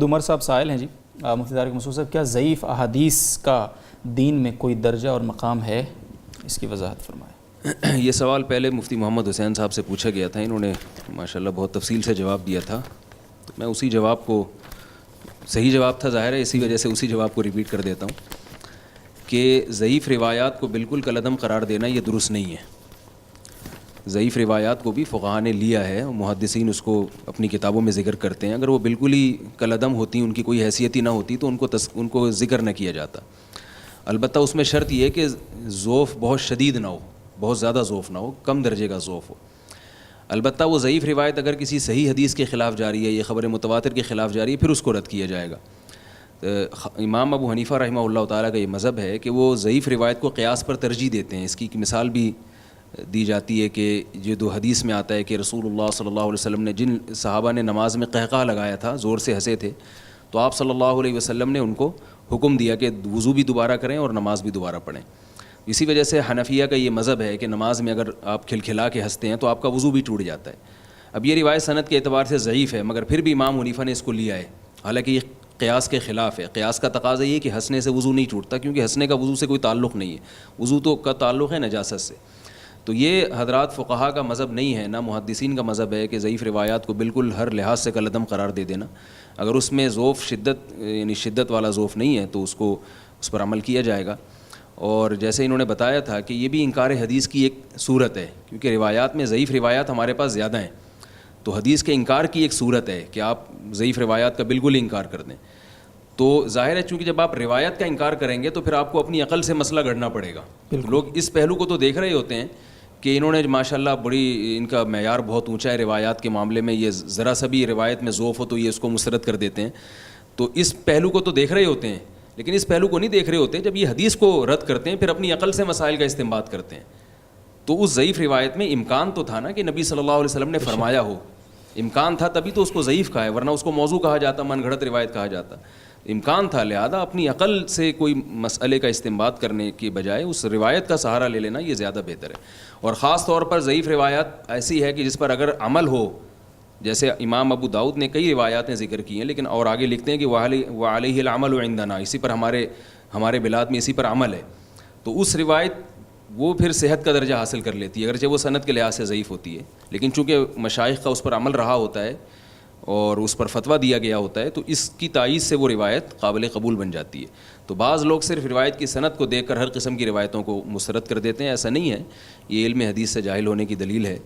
عمر صاحب سائل ہیں جی، مفتی طارق مسعود صاحب، کیا ضعیف احادیث کا دین میں کوئی درجہ اور مقام ہے؟ اس کی وضاحت فرمائیں۔ یہ سوال پہلے مفتی محمد حسین صاحب سے پوچھا گیا تھا، انہوں نے ماشاءاللہ بہت تفصیل سے جواب دیا تھا، تو میں اسی جواب کو، صحیح جواب تھا ظاہر ہے، اسی وجہ سے اسی جواب کو ریپیٹ کر دیتا ہوں کہ ضعیف روایات کو بالکل کالعدم قرار دینا یہ درست نہیں ہے۔ ضعیف روایات کو بھی فقہاء نے لیا ہے، محدثین اس کو اپنی کتابوں میں ذکر کرتے ہیں، اگر وہ بالکل ہی کالعدم ہوتی، ان کی کوئی حیثیت ہی نہ ہوتی تو ان کو ذکر نہ کیا جاتا۔ البتہ اس میں شرط یہ ہے کہ ضعف بہت شدید نہ ہو، بہت زیادہ ضعف نہ ہو، کم درجے کا ضعف ہو۔ البتہ وہ ضعیف روایت اگر کسی صحیح حدیث کے خلاف جاری ہے، یہ خبر متواتر کے خلاف جاری ہے، پھر اس کو رد کیا جائے گا۔ امام ابو حنیفہ رحمہ اللہ تعالیٰ کا یہ مذہب ہے کہ وہ ضعیف روایت کو قیاس پر ترجیح دیتے ہیں۔ اس کی مثال بھی دی جاتی ہے کہ یہ دو حدیث میں آتا ہے کہ رسول اللہ صلی اللہ علیہ وسلم نے، جن صحابہ نے نماز میں قہقہ لگایا تھا، زور سے ہنسے تھے، تو آپ صلی اللہ علیہ وسلم نے ان کو حکم دیا کہ وضو بھی دوبارہ کریں اور نماز بھی دوبارہ پڑھیں۔ اسی وجہ سے حنفیہ کا یہ مذہب ہے کہ نماز میں اگر آپ کھلکھلا کے ہنستے ہیں تو آپ کا وضو بھی ٹوٹ جاتا ہے۔ اب یہ روایت سند کے اعتبار سے ضعیف ہے، مگر پھر بھی امام حنیفہ نے اس کو لیا ہے، حالانکہ یہ قیاس کے خلاف ہے۔ قیاس کا تقاضا یہ ہے کہ ہنسنے سے وضو نہیں ٹوٹتا، کیونکہ ہنسنے کا وضو سے کوئی تعلق نہیں ہے، وضو تو کا تعلق ہے نجاست سے۔ تو یہ حضرات فقہاء کا مذہب نہیں ہے، نہ محدثین کا مذہب ہے کہ ضعیف روایات کو بالکل ہر لحاظ سے کالعدم قرار دے دینا۔ اگر اس میں ضعف شدت والا ضعف نہیں ہے تو اس پر عمل کیا جائے گا۔ اور جیسے انہوں نے بتایا تھا کہ یہ بھی انکار حدیث کی ایک صورت ہے، کیونکہ روایات میں ضعیف روایات ہمارے پاس زیادہ ہیں، تو حدیث کے انکار کی ایک صورت ہے کہ آپ ضعیف روایات کا بالکل انکار کر دیں۔ تو ظاہر ہے چونکہ جب آپ روایت کا انکار کریں گے تو پھر آپ کو اپنی عقل سے مسئلہ گھڑنا پڑے گا۔ لوگ اس پہلو کو تو دیکھ رہے ہوتے ہیں کہ انہوں نے ماشاءاللہ بڑی، ان کا معیار بہت اونچا ہے روایات کے معاملے میں، یہ ذرا سا بھی روایت میں ضعف ہو تو یہ اس کو مسترد کر دیتے ہیں، تو اس پہلو کو تو دیکھ رہے ہوتے ہیں، لیکن اس پہلو کو نہیں دیکھ رہے ہوتے جب یہ حدیث کو رد کرتے ہیں پھر اپنی عقل سے مسائل کا استنباط کرتے ہیں۔ تو اس ضعیف روایت میں امکان تو تھا نا کہ نبی صلی اللہ علیہ وسلم نے فرمایا ہو، امکان تھا تبھی تو اس کو ضعیف کہا ہے، ورنہ اس کو موضوع کہا جاتا، من گھڑت روایت کہا جاتا۔ امکان تھا، لہذا اپنی عقل سے کوئی مسئلے کا استنباط کرنے کی بجائے اس روایت کا سہارا لے لینا یہ زیادہ بہتر ہے۔ اور خاص طور پر ضعیف روایات ایسی ہے کہ جس پر اگر عمل ہو، جیسے امام ابو داؤد نے کئی روایاتیں ذکر کی ہیں، لیکن اور آگے لکھتے ہیں کہ وعلیہ العمل عندنا، اسی پر ہمارے بلاد میں اسی پر عمل ہے، تو اس روایت وہ پھر صحت کا درجہ حاصل کر لیتی ہے، اگرچہ وہ سند کے لحاظ سے ضعیف ہوتی ہے، لیکن چونکہ مشائخ کا اس پر عمل رہا ہوتا ہے اور اس پر فتویٰ دیا گیا ہوتا ہے، تو اس کی تائید سے وہ روایت قابل قبول بن جاتی ہے۔ تو بعض لوگ صرف روایت کی سند کو دیکھ کر ہر قسم کی روایتوں کو مسترد کر دیتے ہیں، ایسا نہیں ہے، یہ علم حدیث سے جاہل ہونے کی دلیل ہے۔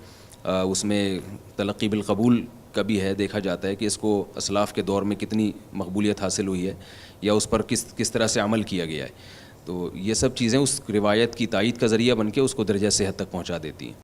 اس میں تلقی بالقبول کا بھی ہے، دیکھا جاتا ہے کہ اس کو اسلاف کے دور میں کتنی مقبولیت حاصل ہوئی ہے یا اس پر کس طرح سے عمل کیا گیا ہے۔ تو یہ سب چیزیں اس روایت کی تائید کا ذریعہ بن کے اس کو درجہ صحت تک پہنچا دیتی ہیں۔